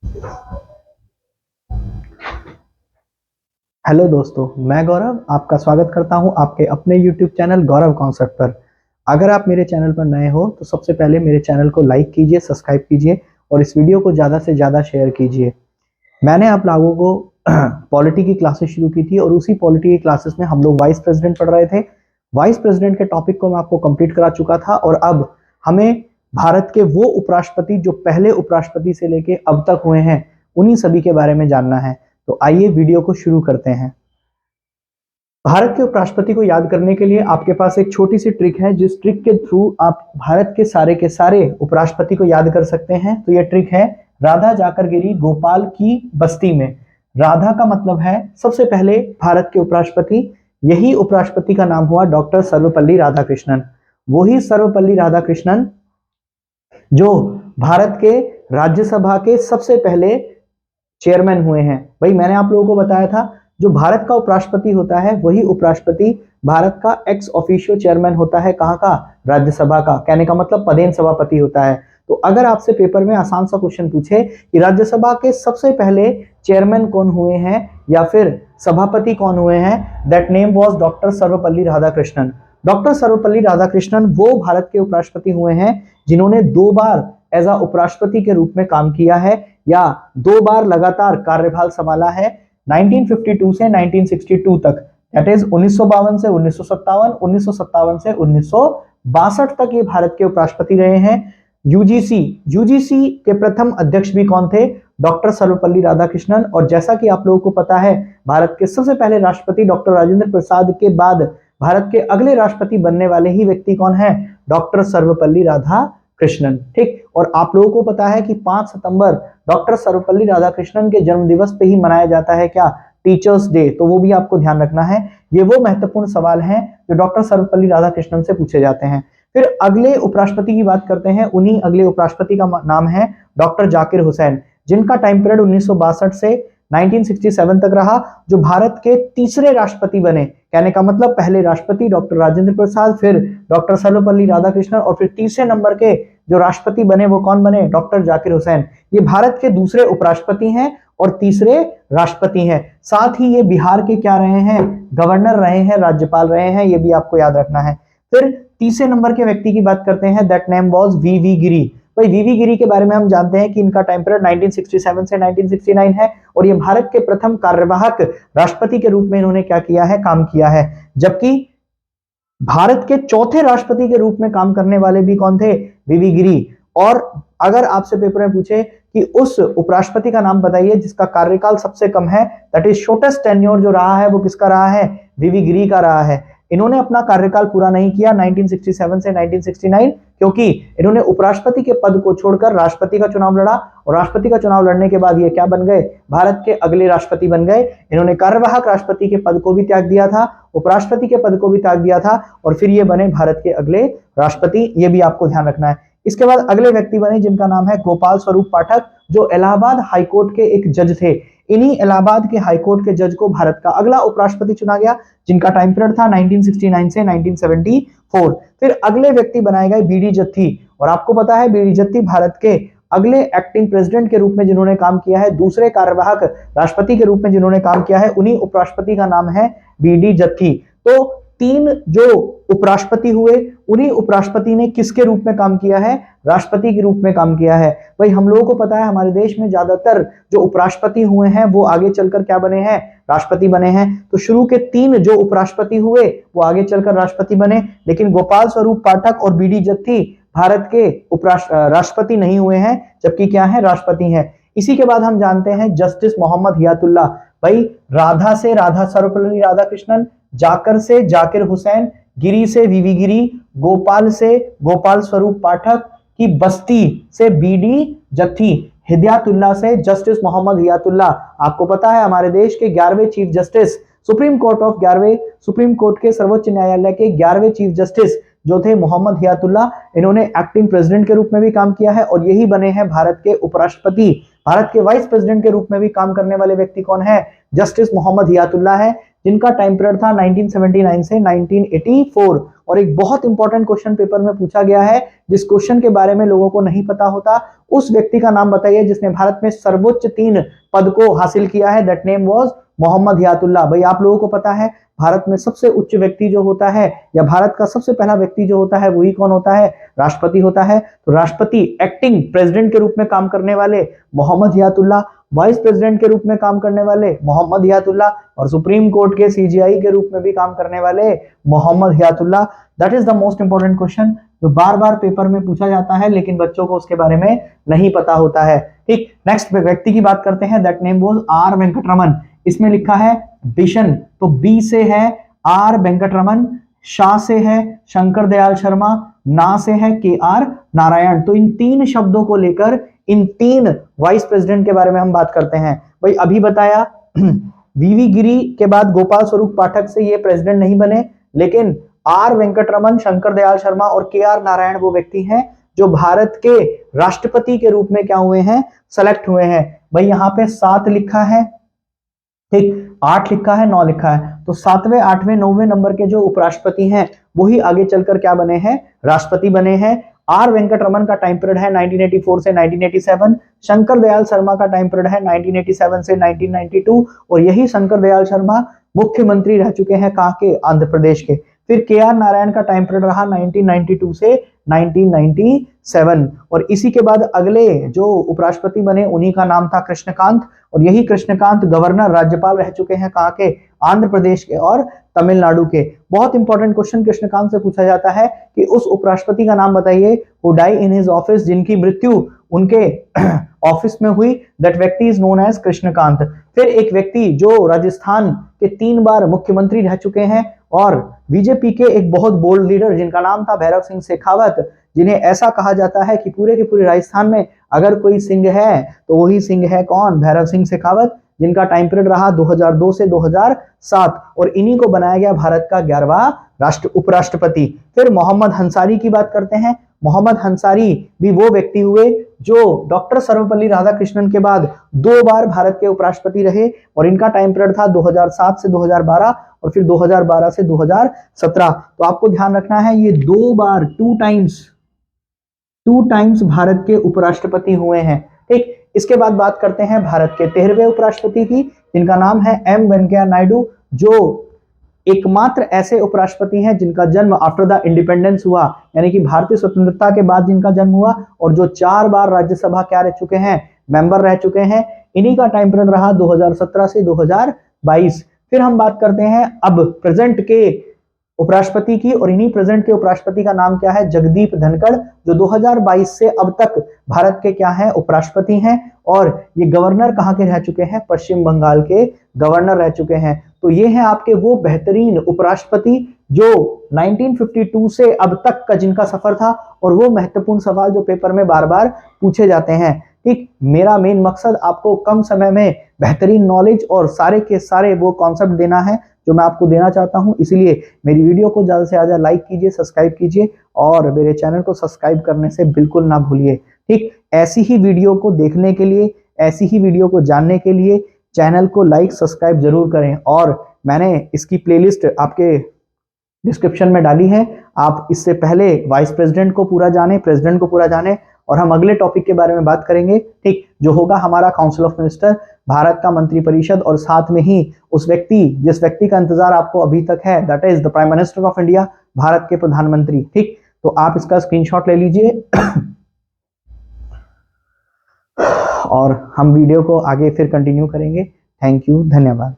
Hello दोस्तों, मैं गौरव आपका स्वागत करता हूं आपके अपने YouTube चैनल गौरव कॉन्सेप्ट पर। अगर आप मेरे चैनल पर नए हो तो सबसे पहले मेरे चैनल को लाइक कीजिए, सब्सक्राइब कीजिए और इस वीडियो को ज़्यादा से ज़्यादा शेयर कीजिए। मैंने आप लोगों को पॉलिटी की क्लासेस शुरू की थी और उसी पॉलिटी की क्लासेस में हम लोग वाइस प्रेसिडेंट पढ़ रहे थे। वाइस प्रेसिडेंट के टॉपिक को मैं आपको कंप्लीट करा चुका था और अब हमें भारत के वो उपराष्ट्रपति जो पहले उपराष्ट्रपति से लेके अब तक हुए हैं उन्हीं सभी के बारे में जानना है। तो आइए वीडियो को शुरू करते हैं। भारत के उपराष्ट्रपति को याद करने के लिए आपके पास एक छोटी सी ट्रिक है, जिस ट्रिक के थ्रू आप भारत के सारे उपराष्ट्रपति को याद कर सकते हैं। तो यह ट्रिक है, राधा जाकर गिरी गोपाल की बस्ती में। राधा का मतलब है सबसे पहले भारत के उपराष्ट्रपति, यही उपराष्ट्रपति का नाम हुआ डॉक्टर सर्वपल्ली राधाकृष्णन। वही सर्वपल्ली राधाकृष्णन जो भारत के राज्यसभा के सबसे पहले चेयरमैन हुए हैं। भाई मैंने आप लोगों को बताया था, जो भारत का उपराष्ट्रपति होता है वही उपराष्ट्रपति भारत का एक्स ऑफिशियो चेयरमैन होता है। कहाँ का? राज्यसभा का। कहने का मतलब पदेन सभापति होता है। तो अगर आपसे पेपर में आसान सा क्वेश्चन पूछे कि राज्यसभा के सबसे पहले चेयरमैन कौन हुए हैं या फिर सभापति कौन हुए हैं, that name was doctor Sarvepalli Radhakrishnan. Doctor Sarvepalli Radhakrishnan वो भारत के उपराष्ट्रपति हुए हैं जिन्होंने 2 बार एज अ उपराष्ट्रपति के रूप में काम किया है या 2 बार लगातार कार्यभार संभाला है, 1952 से 1962 तक। दैट इज 1952 से 1957, 1957 से 1962 तक ये भारत के उपराष्ट्रपति रहे हैं। यूजीसी के प्रथम अध्यक्ष भी कौन थे? डॉक्टर सर्वपल्ली राधाकृष्णन। और जैसा कि आप लोगों को पता है, भारत के सबसे पहले राष्ट्रपति डॉक्टर राजेंद्र प्रसाद के बाद भारत के अगले राष्ट्रपति बनने वाले ही व्यक्ति कौन है? डॉक्टर सर्वपल्ली राधाकृष्णन। ठीक। और आप लोगों को पता है कि 5 सितंबर डॉक्टर सर्वपल्ली राधाकृष्णन के जन्म दिवस पे ही मनाया जाता है क्या? Teachers day. तो वो भी आपको ध्यान रखना है। ये वो महत्वपूर्ण सवाल हैं जो डॉक्टर सर्वपल्ली राधाकृष्णन से पूछे जाते हैं। फिर अगले उपराष्ट्रपति की बात करते हैं। उन्हीं अगले उपराष्ट्रपति का नाम है डॉक्टर जाकिर हुसैन, जिनका टाइम पीरियड 1962 से 1967 तक रहा, जो भारत के तीसरे राष्ट्रपति बने। कहने का मतलब पहले राष्ट्रपति डॉक्टर राजेंद्र प्रसाद, फिर डॉक्टर सर्वपल्ली राधाकृष्णन और फिर तीसरे नंबर के जो राष्ट्रपति बने वो कौन बने? डॉक्टर जाकिर हुसैन। ये भारत के दूसरे उपराष्ट्रपति हैं और तीसरे राष्ट्रपति हैं। साथ ही ये बिहार के क्या रहे हैं? गवर्नर रहे हैं, राज्यपाल रहे हैं। ये भी आपको याद रखना है। फिर तीसरे नंबर के व्यक्ति की बात करते हैं, दैट नेम वाज वीवी गिरी। भाई वीवी गिरी के बारे में हम जानते हैं कि इनका टाइम पीरियड 1967 से 1969 है और ये भारत के प्रथम कार्यवाहक राष्ट्रपति के रूप में इन्होंने क्या किया है? काम किया है। जबकि भारत के चौथे राष्ट्रपति के रूप में काम करने वाले भी कौन थे? वीवी गिरी। और अगर आपसे पेपर में पूछे कि उस उपराष्ट्रपति का नाम बताइए जिसका कार्यकाल सबसे कम है, दैट इज शॉर्टेस्ट टेन्योर जो रहा है वो किसका रहा है? वीवी गिरी का रहा है। इन्होंने अपना कार्यकाल पूरा नहीं किया 1967 से 1969, क्योंकि इन्होंने उपराष्ट्रपति के पद को छोड़कर राष्ट्रपति का चुनाव लड़ा और राष्ट्रपति का चुनाव लड़ने के बाद ये क्या बन गए? भारत के अगले राष्ट्रपति बन गए। इन्होंने कार्यवाहक राष्ट्रपति के पद को भी त्याग दिया था, उपराष्ट्रपति के पद को भी त्याग दिया था और फिर ये बने भारत के अगले राष्ट्रपति। ये भी आपको ध्यान रखना है। इसके बाद अगले व्यक्ति बने जिनका नाम है गोपाल स्वरूप पाठक, जो इलाहाबाद हाईकोर्ट के एक जज थे। इन्हीं इलाहाबाद के हाईकोर्ट के जज को भारत का अगला उपराष्ट्रपति चुना गया, जिनका टाइम पीरियड था 1969 से 1974। फिर अगले व्यक्ति बनाए गए बीडी जत्थी। और आपको पता है बीडी जत्थी भारत के अगले एक्टिंग प्रेसिडेंट के रूप में जिन्होंने काम किया है, दूसरे कार्यवाहक राष्ट्रपति के रूप में जिन्होंने काम किया है, उन्हीं उपराष्ट्रपति का नाम है बीडी जत्थी। तो 3 जो उपराष्ट्रपति हुए, उन्हीं उपराष्ट्रपति ने किसके रूप में काम किया है? राष्ट्रपति के रूप में काम किया है। भाई हम लोगों को पता है हमारे देश में ज्यादातर जो उपराष्ट्रपति हुए हैं वो आगे चलकर क्या बने हैं? राष्ट्रपति बने हैं। तो शुरू के 3 जो उपराष्ट्रपति हुए वो आगे चलकर राष्ट्रपति बने, लेकिन गोपाल स्वरूप पाठक और बीडी जत्थी भारत के राष्ट्रपति नहीं हुए हैं, जबकि क्या है? राष्ट्रपति हैं। इसी के बाद हम जानते हैं जस्टिस मोहम्मद हियातुल्लाह। भाई राधा से राधा सर्वपल्ली राधाकृष्णन, जाकर से जाकिर हुसैन, गिरी से वीवी गिरी, गोपाल से गोपाल स्वरूप पाठक, की बस्ती से बीडी जत्थी, हिदायतुल्लाह से जस्टिस मोहम्मद हिदायतुल्लाह। आपको पता है हमारे देश के 11वें चीफ जस्टिस, सुप्रीम कोर्ट के सर्वोच्च न्यायालय के 11वें चीफ जस्टिस जो थे मोहम्मद हिदायतुल्लाह, इन्होंने एक्टिंग प्रेसिडेंट के रूप में भी काम किया है और यही बने हैं भारत के उपराष्ट्रपति। भारत के वाइस प्रेसिडेंट के रूप में भी काम करने वाले व्यक्ति कौन है? जस्टिस मोहम्मद हिदायतुल्लाह है। जिनका टाइम पीरियड था 1979 से 1984। और एक बहुत इंपॉर्टेंट क्वेश्चन पेपर में पूछा गया है, जिस क्वेश्चन के बारे में लोगों को नहीं पता होता, उस व्यक्ति का नाम बताइए जिसने भारत में सर्वोच्च 3 पद को हासिल किया है। That name was Mohammad Hiyatullah. भाई आप लोगों को पता है भारत में सबसे उच्च व्यक्ति जो होता है, या भारत का सबसे पहला व्यक्ति जो होता है, वही कौन होता है? राष्ट्रपति होता है। तो राष्ट्रपति एक्टिंग प्रेसिडेंट के रूप में काम करने वाले मोहम्मद हियातुल्लाह, वाइस प्रेसिडेंट के रूप में काम करने वाले मोहम्मद हियातुल्लाह, और सुप्रीम कोर्ट के सीजीआई के रूप में भी काम करने वाले Mohammad Hiyatullah. That is the most important question जो बार बार पेपर में पूछा जाता है, लेकिन बच्चों को उसके बारे में नहीं पता होता है। ठीक, नेक्स्ट व्यक्ति की बात करते हैं। That name was R Venkataraman. इसमें लिखा है बिशन, तो बी से है आर वेंकटरमन, शाह से है शंकर दयाल शर्मा, ना से है के आर नारायण। तो इन 3 शब्दों को लेकर इन 3 वाइस प्रेसिडेंट के बारे में हम बात करते हैं। भाई अभी बताया वीवी गिरी के बाद गोपाल स्वरूप पाठक से ये प्रेसिडेंट नहीं बने, लेकिन आर वेंकटरमन, शंकर दयाल शर्मा और के आर नारायण वो व्यक्ति हैं जो भारत के राष्ट्रपति के रूप में क्या हुए हैं? सेलेक्ट हुए हैं। भाई यहाँ पे 7 लिखा है, ठीक, 8 लिखा है, 9 लिखा है। तो 7वें, 8वें, 9वें नंबर के जो उपराष्ट्रपति हैं वही आगे चलकर क्या बने हैं? राष्ट्रपति बने हैं। आर वेंकटरमन का टाइम पीरियड है 1984 से 1987, शंकर दयाल शर्मा का टाइम पीरियड है 1987 से 1992, और यही शंकर दयाल शर्मा मुख्यमंत्री रह चुके हैं कहाँ के? आंध्र प्रदेश के। फिर के आर नारायण का टाइम पीरियड रहा 1992 से 1997, और इसी के बाद अगले जो उपराष्ट्रपति बने उन्हीं का नाम था कृष्णकांत, और यही कृष्णकांत गवर्नर राज्यपाल रह चुके हैं कहाँ के? आंध्र प्रदेश के और तमिलनाडु के। बहुत इंपॉर्टेंट क्वेश्चन कृष्णकांत से पूछा जाता है कि उस उपराष्ट्रपति का नाम बताइए who die in his office, जिनकी मृत्यु उनके ऑफिस में हुई। दैट व्यक्ति इज नोन एज कृष्णकांत। फिर एक व्यक्ति जो राजस्थान के 3 बार मुख्यमंत्री रह चुके हैं और बीजेपी के एक बहुत बोल्ड लीडर जिनका नाम था भैरव सिंह शेखावत, जिन्हें ऐसा कहा जाता है कि पूरे के पूरे राजस्थान में अगर कोई सिंह है तो वही सिंह है कौन? भैरव सिंह शेखावत, जिनका टाइम पीरियड रहा 2002 से 2007, और इन्हीं को बनाया गया भारत का 11वां उपराष्ट्रपति। फिर मोहम्मद अंसारी की बात करते हैं। मोहम्मद अंसारी भी वो व्यक्ति हुए जो डॉक्टर सर्वपल्ली राधाकृष्णन के बाद 2 बार भारत के उपराष्ट्रपति रहे, और इनका टाइम पीरियड था 2007 से 2012 और फिर 2012 से 2017। तो आपको ध्यान रखना है ये 2 बार 2 टाइम्स भारत के उपराष्ट्रपति हुए हैं। ठीक, इसके बाद बात करते हैं भारत के 13वें उपराष्ट्रपति की, जिनका नाम है एम वेंकैया नायडू, जो एकमात्र ऐसे उपराष्ट्रपति हैं जिनका जन्म आफ्टर द इंडिपेंडेंस हुआ, यानी कि भारतीय स्वतंत्रता के बाद जिनका जन्म हुआ, और जो 4 बार राज्यसभा क्या रह चुके हैं? मेंबर रह चुके हैं। इन्हीं का टाइम पीरियड रहा 2017 से 2022। फिर हम बात करते हैं अब प्रेजेंट के उपराष्ट्रपति की, और इन्हीं प्रेजेंट के उपराष्ट्रपति का नाम क्या है? जगदीप धनखड़, जो 2022 से अब तक भारत के क्या हैं? उपराष्ट्रपति हैं, और ये गवर्नर कहाँ के रह चुके हैं? पश्चिम बंगाल के गवर्नर रह चुके हैं। तो ये हैं आपके वो बेहतरीन उपराष्ट्रपति जो 1952 से अब तक का जिनका सफर था, और वो महत्वपूर्ण सवाल जो पेपर में बार बार पूछे जाते हैं। ठीक, मेरा मेन मकसद आपको कम समय में बेहतरीन नॉलेज और सारे के सारे वो कॉन्सेप्ट देना है जो मैं आपको देना चाहता हूं। इसलिए मेरी वीडियो को ज्यादा से ज्यादा लाइक कीजिए, सब्सक्राइब कीजिए, और मेरे चैनल को सब्सक्राइब करने से बिल्कुल ना भूलिए। ठीक, ऐसी ही वीडियो को देखने के लिए, ऐसी ही वीडियो को जानने के लिए चैनल को लाइक सब्सक्राइब जरूर करें, और मैंने इसकी प्लेलिस्ट आपके डिस्क्रिप्शन में डाली है। आप इससे पहले वाइस प्रेसिडेंट को पूरा जाने, प्रेसिडेंट को पूरा जाने, और हम अगले टॉपिक के बारे में बात करेंगे, ठीक, जो होगा हमारा काउंसिल ऑफ मिनिस्टर, भारत का मंत्रिपरिषद, और साथ में ही उस व्यक्ति जिस व्यक्ति का इंतजार आपको अभी तक है, that is the prime minister of India, Bharat के प्रधानमंत्री। ठीक, तो आप इसका स्क्रीनशॉट ले लीजिए और हम वीडियो को आगे फिर कंटिन्यू करेंगे। थैंक यू, धन्यवाद।